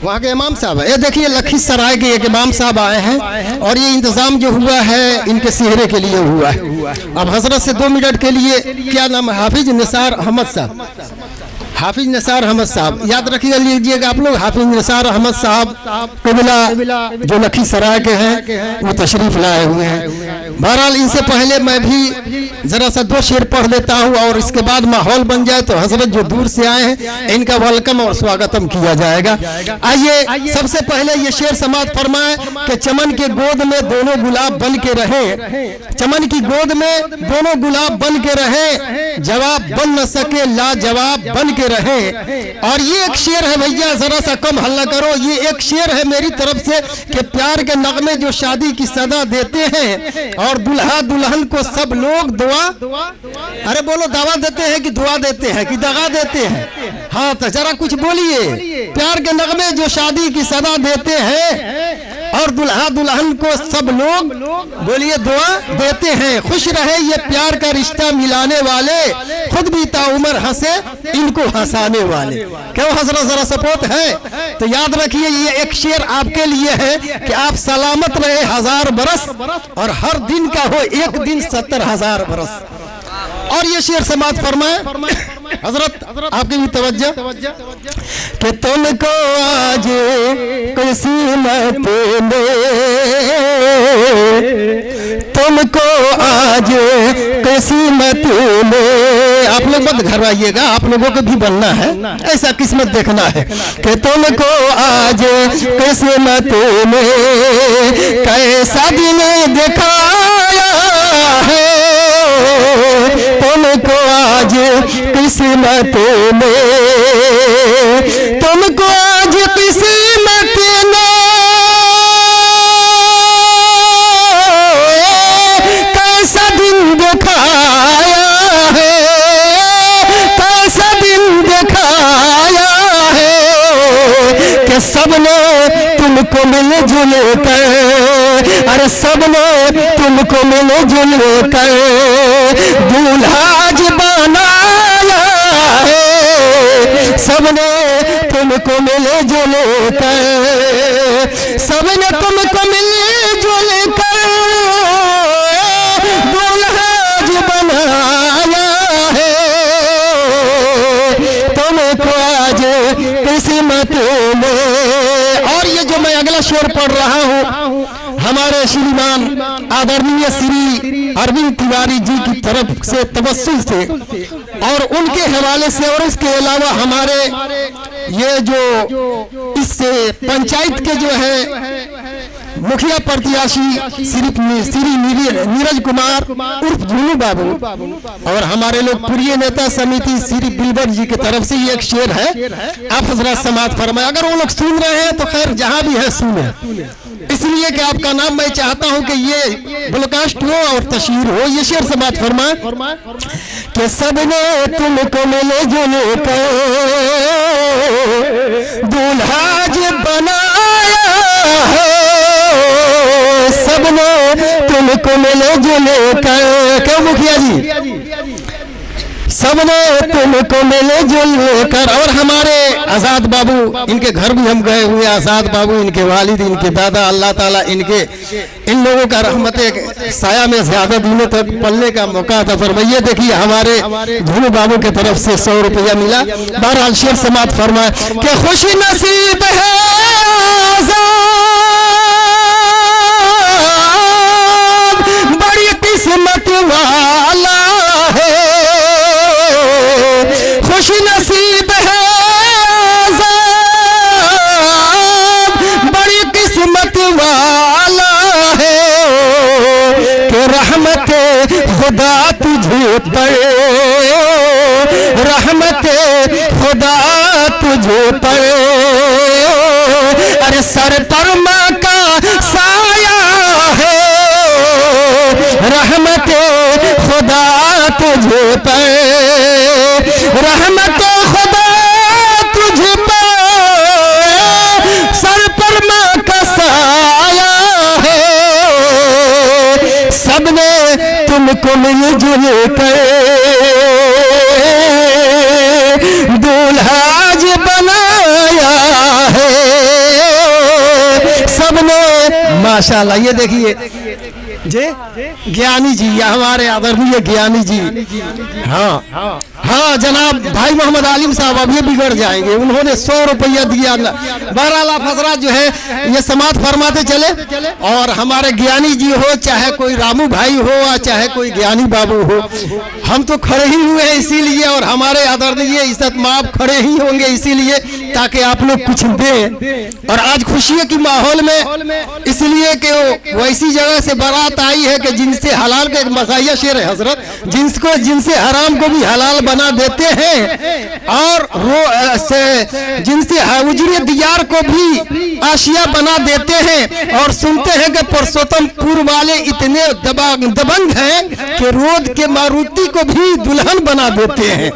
वहाँ के इमाम साहब है। ये देखिए लखीसराय के एक इमाम साहब आए हैं और ये इंतजाम जो हुआ है इनके सेहरे के लिए हुआ है। अब हजरत से 2 मिनट के लिए, क्या नाम है, हाफिज निसार अहमद साहब, हाफिज निसार अहमद साहब, याद रखिएगा, लीजिएगा आप लोग। हाफिज निसार अहमद साहब कबिला जो लखीसराय के हैं वो तशरीफ लाए हुए हैं। बहरहाल इनसे पहले मैं भी जरा सा 2 शेर पढ़ लेता हूँ और इसके बाद माहौल बन जाए तो हजरत जो दूर से आए हैं इनका वेलकम और स्वागतम किया जाएगा। आइए सबसे पहले ये शेर समाप्त फरमाए कि चमन के गोद में दोनों गुलाब बन के रहे, चमन की गोद में दोनों गुलाब बन के रहे, जवाब बन न सके लाजवाब बन के रहे। और ये एक शेर है भैया, जरा सा कम हल्ला करो, ये एक शेर है मेरी तरफ से कि प्यार के नगमे जो शादी की सदा देते हैं और दुल्हा दुल्हन को सब लोग दुआ, अरे बोलो, दावा देते हैं कि दुआ देते हैं कि दगा देते हैं? हाँ तो जरा कुछ बोलिए। प्यार के नगमे जो शादी की सदा देते हैं और दुल्हा दुल्हन को सब लोग, बोलिए, दुआ देते हैं। खुश रहे ये प्यार का रिश्ता मिलाने वाले, खुद भी ताउमर हंसे इनको हंसाने वाले। क्यों हजरत, जरा सपोर्ट है तो याद रखिए ये एक शेर आपके लिए है कि आप सलामत रहे 1000 बरस और हर दिन का हो एक दिन 70,000 बरस। और ये शेर समाप्त फरमाए हजरत, आपकी भी तवज्जो कि तुमको आज किस्मत में, तुमको आज किस्मत में, आप लोग मत घबराइएगा, आप लोगों को भी बनना है, ऐसा किस्मत देखना है कि तुमको आज किस्मत में कैसा दिन दिखाया है, तुमको आज किस्मत में, तुमको आज किस्मत में कैसा दिन दिखाया है, कैसा दिन दिखाया है कि सबने तुमको मिलजुल कर, अरे सबने तुमको मिलजुल कर दूल्हा बनाया है, सबने तुमको मिलजुल कर, सबने तुमको मिलजुल कर दूल्हा बनाया है, तुमको आज किस्मत में। और ये जो मैं अगला शेर पढ़ रहा हूँ हमारे श्रीमान आदरणीय श्री अरविंद तिवारी जी की तरफ से तवस्सुल से और उनके हवाले से, और इसके अलावा हमारे ये जो इससे पंचायत के जो है मुखिया प्रत्याशी श्री नीरज कुमार उर्फ झुनू बाबू और हमारे लोकप्रिय नेता समिति श्री बिलबर जी की तरफ से ये एक शेर है, आप हजरत समाप्त फरमाए। अगर वो लोग सुन रहे हैं तो खैर जहां भी है सुने, इसलिए कि आपका नाम मैं चाहता हूं कि ये ब्रॉडकास्ट हो और तशहीर हो। ये शेर समाप्त फरमाए कि सबने तुमको मिले जुले कर दूल्हा बनाया है, सबने तुमको मिले जुले कर, क्यों मुखिया जी, सबने तुमको मिले जुल कर। और हमारे आजाद बाबू, इनके घर भी हम गए हुए, आजाद बाबू, इनके वालिद, इनके दादा, अल्लाह ताला इनके इन लोगों का रहमत साया में ज्यादा दिनों तक पलने का मौका था फरमाइए। देखिए हमारे झुनू बाबू की तरफ से 100 रुपया मिला। बहरहाल शेर समाप्त फरमाए कि खुशी नसीब है बड़ी किस्मत वाला है, खुश नसीब है बड़ी किस्मत वाला है कि रहमत खुदा तुझे पर, रहमत खुदा तुझे पर, अरे सर पर माँ का साया है, रहमत खुदा तुझे पर, रहमत खुदा तुझे पर, सर पर माँ का साया है, सबने तुमको मिलजुल कर दूल्हा बनाया है। सबने माशाल्लाह। ये देखिए जे ज्ञानी जी, या हमारे आदरणीय ज्ञानी जी, हाँ हाँ जनाब भाई मोहम्मद आलिम साहब अब ये बिगड़ जाएंगे, उन्होंने 100 रुपया दिया। बहरहाल आप हजरात जो है ये समाप्त फरमाते चले। और हमारे ज्ञानी जी हो, चाहे कोई रामू भाई हो, या चाहे कोई ज्ञानी बाबू हो, हम तो खड़े ही हुए हैं इसीलिए, और हमारे आदरणीय इज्जत माफ खड़े ही होंगे इसीलिए ताकि आप लोग कुछ दें। और आज खुशी की माहौल में इसलिए कि वैसी जगह से बारात आई है कि जिनसे हलाल का एक मसाया शेर है हजरत, जिनसे हराम को भी हलाल बना देते हैं, और जिनसे उजरे दियार को भी आशिया बना देते हैं। और सुनते हैं कि पुरुषोत्तमपुर वाले इतने दबंग हैं कि रोड के मारुति को भी दुल्हन बना देते हैं।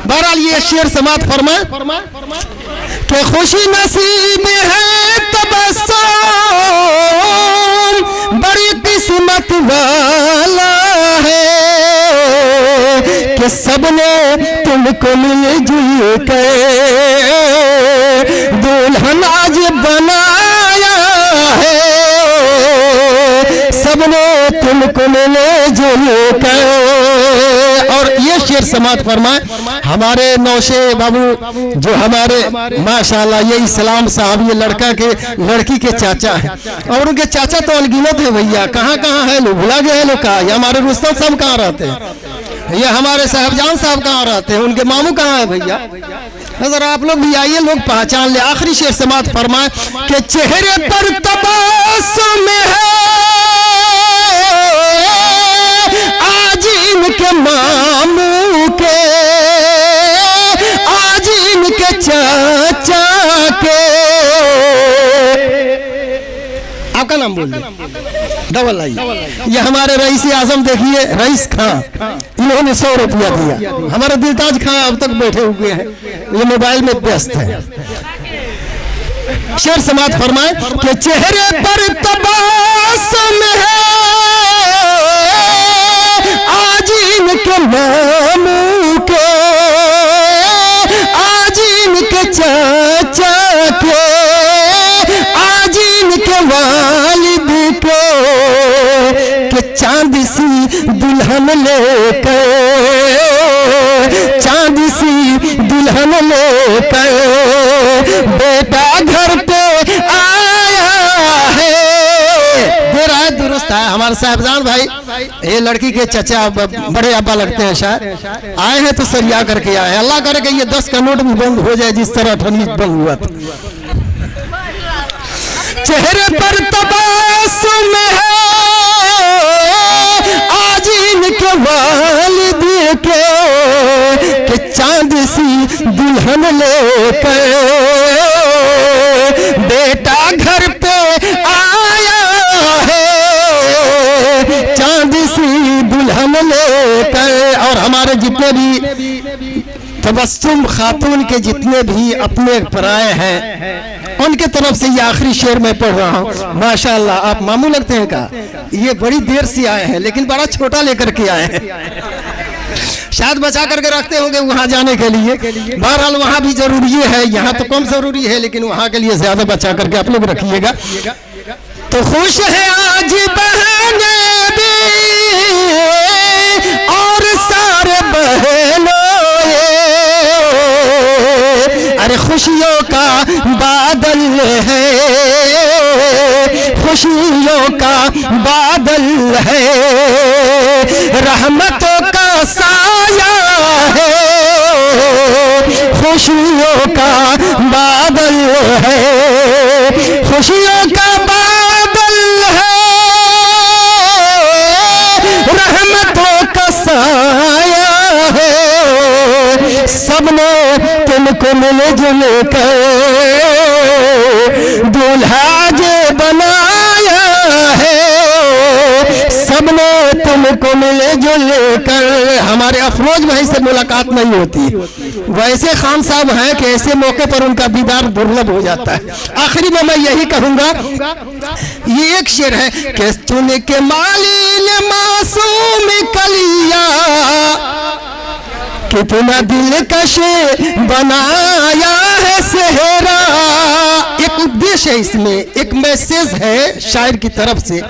बहरहाल ये शेर समाप्त फरमाए कि खुशी नसीब है तबस्सुम बड़ी किस्मत वाला है कि सबने तुमको मिलजुल कर दुल्हन आज बनाया है, सबने तुमको मिलजुल कर। और ये शेर समाप्त फरमाए हमारे नौशे बाबू जो हमारे माशाल्लाह ये इस्लाम साहब, ये लड़की के चाचा हैं, और उनके चाचा तो अनगिनत है भैया, कहाँ कहाँ है लोग, भुला गए लोग कहाँ। ये हमारे रुस्तम साहब कहाँ रहते हैं, ये हमारे साहबजान साहब कहाँ रहते हैं, उनके मामू कहाँ है भैया। अगर आप लोग भी आइए, लोग पहचान ले। आखिरी शेर समाप्त फरमाए कि चेहरे पर तबस्सुम है आज इनके मामू के, आज इनके चाचा के। आपका नाम बोल दे, डबल आई। ये हमारे रईस आजम देखिए, रईस खां, इन्होंने 100 रुपया दिया। हमारे दिलताज खां अब तक बैठे हुए हैं, ये मोबाइल में व्यस्त है। शेर समाप्त फरमाए कि चेहरे पर तबस्सुम है आज इनके मामू के, आज इनके चाचा के, आज इनके वालिद के, कि चांद सी दुल्हन लेकर, चांद सी दुल्हन लेकर बेटा घर पे आया है। दे रहा है, दुरुस्त है। हमारे साहबजान भाई, ये लड़की के चचा बड़े अब्बा लगते हैं, शायद आए हैं तो सरिया करके आए हैं। अल्लाह करे कि ये 10 का नोट भी बंद हो जाए जिस तरह ठंडी बंद हुआ था। चेहरे पर तबस्सुम है आज इनके वालिद के, कि चांद सी दुल्हन लेकर बेटा घर पे आया है, चांद सी दुल्हन लेकर। और हमारे जितने भी तबस्सुम खातून के जितने भी अपने पराए हैं, उनके तरफ से ये आखिरी शेर मैं पढ़ रहा हूँ। माशाल्लाह, आप मामू लगते हैं का, ये बड़ी देर से आए हैं लेकिन बड़ा छोटा लेकर के आए हैं, शायद बचा करके रखते होंगे वहां जाने के लिए। बहरहाल वहां भी जरूरी है, यहाँ तो कम जरूरी है, लेकिन वहां के लिए ज्यादा बचा करके आप लोग रखिएगा। तो खुश है आज बहने भी और सारे बहनों, अरे खुशियों का बादल है, खुशियों का बादल है, रहमतों का साया है, खुशियों का बादल है, खुशियों का बादल है, रहमतों का साया है, सबने तुमको मिलजुल कर दूल्हा जे बनाया है, सबने तुमको मिलजुल कर। हमारे अफरोज भाई से मुलाकात नहीं होती, वैसे खान साहब हैं कि ऐसे मौके पर उनका दीदार दुर्लभ हो जाता है। आखिरी में मैं यही कहूंगा, ये एक शेर है कि चुन के माली ने मासूम कलिया कितना दिलकश बनाया है सेहरा। एक उद्देश्य है इसमें, एक मैसेज है शायर की तरफ से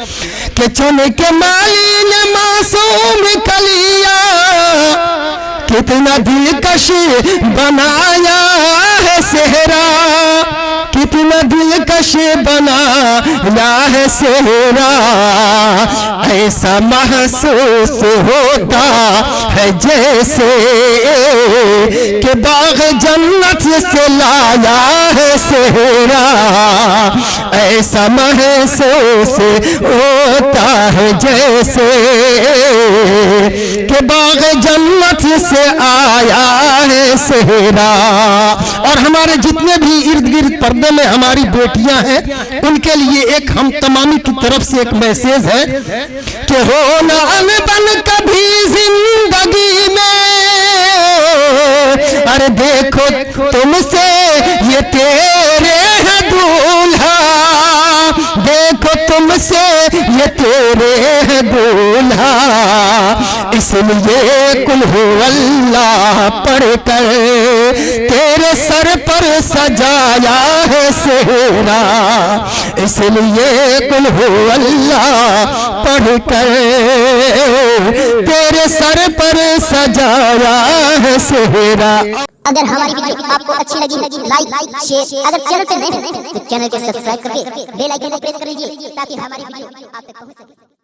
कि चुन के माली ने मासूम कलिया, कितना दिलकश बनाया है सेहरा, कितना दिलकश बनाया है सेहरा। ऐसा महसूस होता है जैसे कि बाग जन्नत से लाया है सेहरा। ऐसा महसूस होता है जैसे कि बाग जन्नत से आया है सेहरा। और हमारे जितने भी इर्द गिर्द पर्दे में हमारी बेटियां हैं, उनके लिए एक हम तमामी की तरफ से एक मैसेज है कि हो ना अनबन कभी जिंदगी में, अरे देखो तुमसे ये तेरे है दूल्हा, देखो तुमसे ये तेरे है दूल्हा। इसलिए कुल हो अल्लाह पढ़कर तेरे सर पर सजाया है सेहरा। इसलिए कुल हो अल्लाह पढ़कर तेरे सर पर सजाया है सेहरा। अगर हमारी वीडियो आपको अच्छी लगी लाइक शेयर, अगर चैनल पे नए हैं तो चैनल को सब्सक्राइब करके बेल आइकन को प्रेस कर लीजिए ताकि हमारी वीडियो आप तक पहुंच सके।